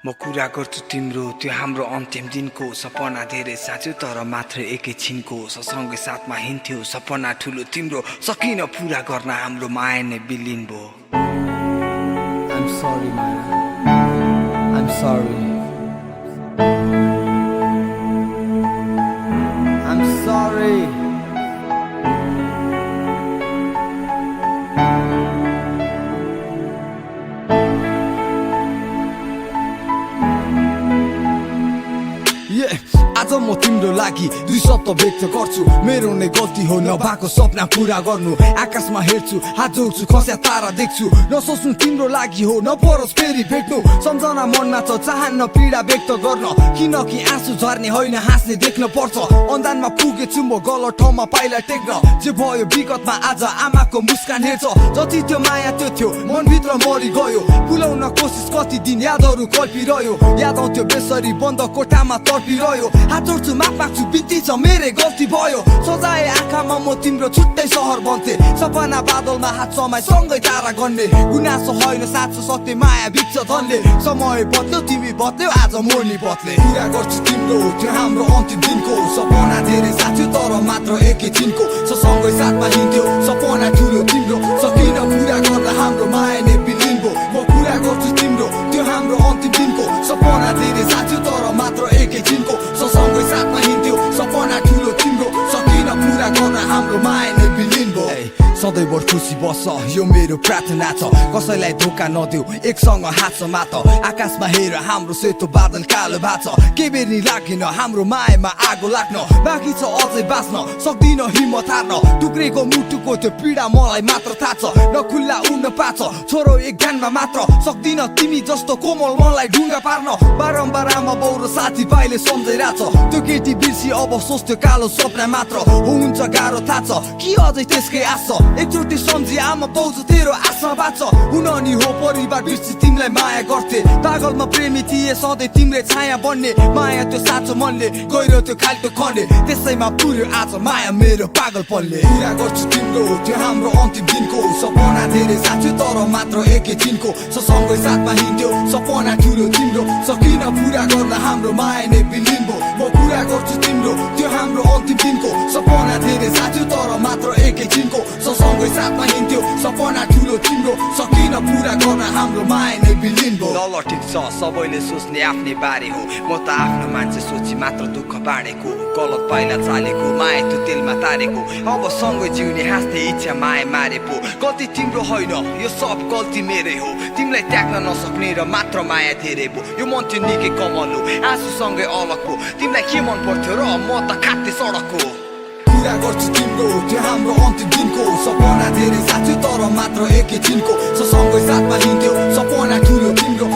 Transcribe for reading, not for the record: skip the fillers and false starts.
म कुरा गर्छु तिम्रो त्यो हाम्रो अन्तिम दिनको सपना धेरै साँच्यो तर मात्र एकैछिनको सँगै साथमा हिँड्थ्यो सपना ठुलो तिम्रो सकिन पूरा गर्न हाम्रो माया नै बिलिन भो I'm sorry Maya I'm sorry I'm sorry आज म तिम्रो लागि दुई शब्द व्यक्त गर्छु मेरो नै गल्ती हो नभएको सपना पूरा गर्नु आकाशमा हेर्छु हात जोड्छु खस्या तारा देख्छु नसोच्नु तिम्रो लागि हो नपरोस् फेरि भेट्नु सम्झना मनमा छ चाहन्न पीडा व्यक्त गर्न किनकि आँसु झर्ने होइन हाँस्ने देख्न पर्छ अन्दानमा पुगेछु म गलत ठाउँमा पाइला टेक्न जे भयो विगतमा आज आमाको मुस्कान हेर्छ जति त्यो माया त्यो थियो मनभित्र मरि गयो भुलाउन कोसिस कति दिन यादहरू कल्पिरह्यो याद आउँथ्यो बेसरी बन्द कोठामा तडपिरह्यो हात जोड्छु माफ माग्छु बिन्ती छ मेरै गल्ती भयो सजाए आँखामा म तिम्रो छुट्टै सहर बन्थे सपना बादलमा हात समाई सँगै तारा गन्ने गुनासो होइन साँचो सत्य माया बिग्छ धनले समय बद्ल्यो तिमी बद्ल्यो आज मोर्नी बदले कुरा गर्छु तिम्रो त्यो हाम्रो अन्तिम दिनको सपना धेरै साथ्यो तर मात्र एकैछिनको सँगै साथमा हिँड्थ्यो सपना ठुलो तिम्रो सकिन पूरा गर्न हाम्रो माया नै बिलिन भो म कुरा गर्छु तिम्रो त्यो हाम्रो अन्तिम दिनको सपना धेरै साथ्यो तर मात्र एकैछिनको सँगै साथमा हिँड्थ्यो सपना ठुलो तिम्रो सकिन पूरा गर्न हाम्रो माया नै बिलिन भो सधैँभर खुसी बस यो मेरो प्रार्थना छ कसैलाई धोका नदेऊ एकसँग हात समात आकाशमा हेर हाम्रो सेतो बादल कालो भएको छ के बेर नि लागेन हाम्रो मायामा आगो लाग्न बाँकी छ अझै बाँच्न सक्दिन हिम्मत हार्न टुक्रेको मुटुको त्यो पीडा मलाई मात्र थाहा छ न खुल्ला उड्न पाछ छोरो एक ध्यानमा मात्र सक्दिन तिमी जस्तो कोमल मनलाई ढुङ्गा पार्न बारम्बार आमा बाउ र साथी भाइले सम्झाइरहेछ त्यो केटी बिर्सी अब सोच्थ्यो कालो सपना मात्र हुन्छ गाह्रो थाहा छ कि अझै त्यसकै आश छ एकचोटि सम्झी आमा बाउजू तेरो आशा बाँच्छ हुन नि हो परिवार बिर्सी तिमीलाई माया गर्थे पागलमा प्रेमी थिए सधैँ तिम्रै छाया बन्ने माया त्यो साँचो मनले गहिरो त्यो खाल्टो खन्ने त्यसैमा पुर्यो आज माया मेरो पागलपनले कुरा गर्छु तिम्रो त्यो हाम्रो अन्तिम दिनको सपना धेरै साथ्यो तर मात्र एकैछिनको सँगै साथमा हिँड्थ्यो सपना ठुलो तिम्रो सकिन पूरा गर्न हाम्रो माया नै बिलिन भो म कुरा गर्छु तिम्रो त्यो हाम्रो अन्तिम दिनको सपना धेरै साथ्यो तर मात्र एकैछिनको सँगै साथमा हिँड्थ्यो सपना ठुलो तिम्रो सकिन पूरा गर्न हाम्रो माया नै बिलिन भो ल ठिक छ सबैले सोच्ने आफ्नै बारे हो म त आफ्नो मान्छे सोची मात्र दुःख बाँडेको गलत पाइला चालेको माया त्यो तेलमा तारेको अब सँगै जिउने हाँस्ने इच्छा माया मारे पो गल्ती तिम्रो होइन यो सब गल्ती मेरै हो तिमीलाई त्याग्न नसक्ने र मात्र माया धेरै भो यो मन थियो निकै कमल हो आँसुसँगै अलग हो तिमीलाई के मन पर्थ्यो र म त खाते सडक हो कुरा गर्छु तिम्रो त्यो हाम्रो अन्तिम दिनको सपना धेरै साथ्यो तर मात्र एकैछिनको सँगै साथमा हिँड्थ्यो सपना ठुलो तिम्रो